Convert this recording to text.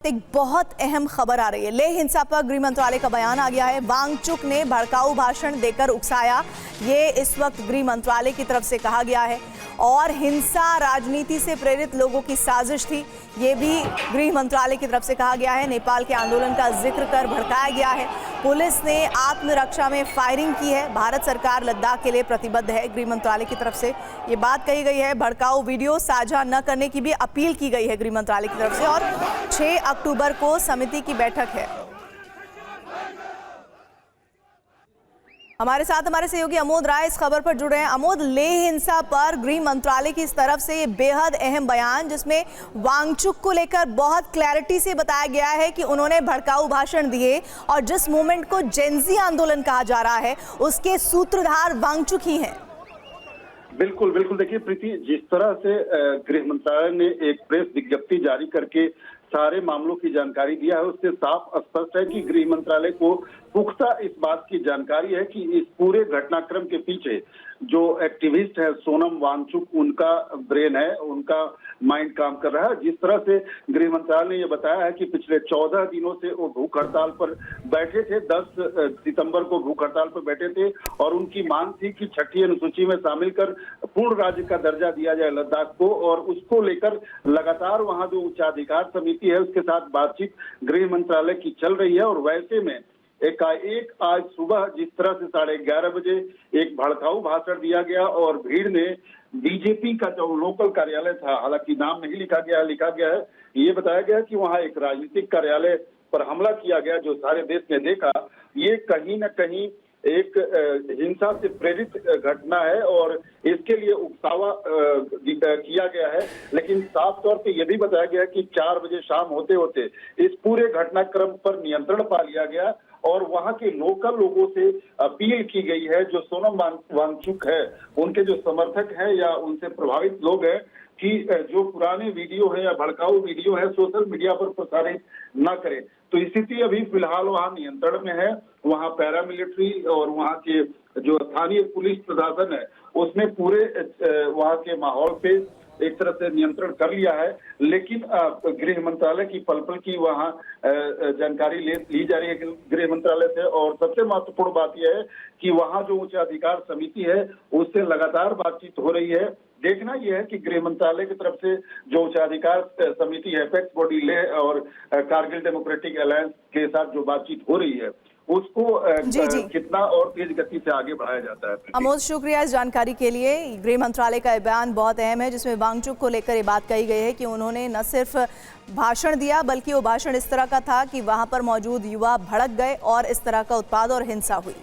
एक बहुत अहम खबर आ रही है। लेह हिंसा पर गृह मंत्रालय का बयान आ गया है। वांगचुक ने भड़काऊ भाषण देकर उकसाया, ये इस वक्त गृह मंत्रालय की तरफ से कहा गया है। और हिंसा राजनीति से प्रेरित लोगों की साजिश थी, ये भी गृह मंत्रालय की तरफ से कहा गया है। नेपाल के आंदोलन का जिक्र कर भड़काया गया है। पुलिस ने आत्मरक्षा में फायरिंग की है। भारत सरकार लद्दाख के लिए प्रतिबद्ध है, गृह मंत्रालय की तरफ से ये बात कही गई है। भड़काऊ वीडियो साझा न करने की भी अपील की गई है गृह मंत्रालय की तरफ से। और 6 अक्टूबर को समिति की बैठक है। हमारे साथ हमारे सहयोगी अमोद राय इस खबर पर जुड़े हैं। अमोद, लेह हिंसा पर गृह मंत्रालय की इस तरफ से ये बेहद अहम बयान, जिसमें वांगचुक को लेकर बहुत क्लैरिटी से बताया गया है कि उन्होंने भड़काऊ भाषण दिए और जिस मूवमेंट को जेनजी आंदोलन कहा जा रहा है उसके सूत्रधार वांगचुक ही हैं। बिल्कुल बिल्कुल। देखिए प्रीति, जिस तरह से गृह मंत्रालय ने एक प्रेस विज्ञप्ति जारी करके सारे मामलों की जानकारी दिया है, उससे साफ स्पष्ट है कि गृह मंत्रालय को पुख्ता इस बात की जानकारी है कि इस पूरे घटनाक्रम के पीछे जो एक्टिविस्ट है सोनम वांगचुक, उनका ब्रेन है, उनका माइंड काम कर रहा है। जिस तरह से गृह मंत्रालय ने यह बताया है कि पिछले 14 दिनों से वो भूख हड़ताल पर बैठे थे, 10 सितंबर को भूख हड़ताल पर बैठे थे और उनकी मांग थी कि 6ठी अनुसूची में शामिल कर पूर्ण राज्य का दर्जा दिया जाए लद्दाख को। और उसको लेकर लगातार वहां जो उच्चाधिकार समिति है उसके साथ बातचीत गृह मंत्रालय की चल रही है। और वैसे में एकाएक आज सुबह जिस तरह से 11:30 बजे एक भड़काऊ भाषण दिया गया और भीड़ ने बीजेपी का जो लोकल कार्यालय था, हालांकि नाम नहीं लिखा गया है, ये बताया गया कि वहां एक राजनीतिक कार्यालय पर हमला किया गया, जो सारे देश ने देखा। ये कहीं न कहीं एक हिंसा से प्रेरित घटना है और इसके लिए उकसावा किया गया है। लेकिन साफ तौर पे यह भी बताया गया कि 4 बजे शाम होते होते इस पूरे घटनाक्रम पर नियंत्रण पा लिया गया और वहां के लोकल लोगों से अपील की गई है, जो सोनम वांगचुक है, उनके जो समर्थक हैं या उनसे प्रभावित लोग हैं, कि जो पुराने वीडियो है या भड़काऊ वीडियो है सोशल मीडिया पर प्रसारित न करें। तो स्थिति अभी फिलहाल वहां नियंत्रण में है। वहां पैरामिलिट्री और वहां के जो स्थानीय पुलिस प्रशासन है उसने पूरे वहां के माहौल पे एक तरह से नियंत्रण कर लिया है। लेकिन गृह मंत्रालय की पल पल की वहां जानकारी ली जा रही है गृह मंत्रालय से। और सबसे महत्वपूर्ण बात यह है कि वहां जो उच्चाधिकार समिति है उससे लगातार बातचीत हो रही है। देखना यह है कि गृह मंत्रालय की तरफ से जो उच्चाधिकार समिति है, एपेक्स बॉडी लेह और कारगिल डेमोक्रेटिक अलायंस के साथ जो बातचीत हो रही है उसको कितना और तेज गति से आगे बढ़ाया जाता है। अमोद, शुक्रिया इस जानकारी के लिए। गृह मंत्रालय का बयान बहुत अहम है, जिसमें वांगचुक को लेकर ये बात कही गई है कि उन्होंने न सिर्फ भाषण दिया बल्कि वो भाषण इस तरह का था कि वहां पर मौजूद युवा भड़क गए और इस तरह का उत्पाद और हिंसा हुई।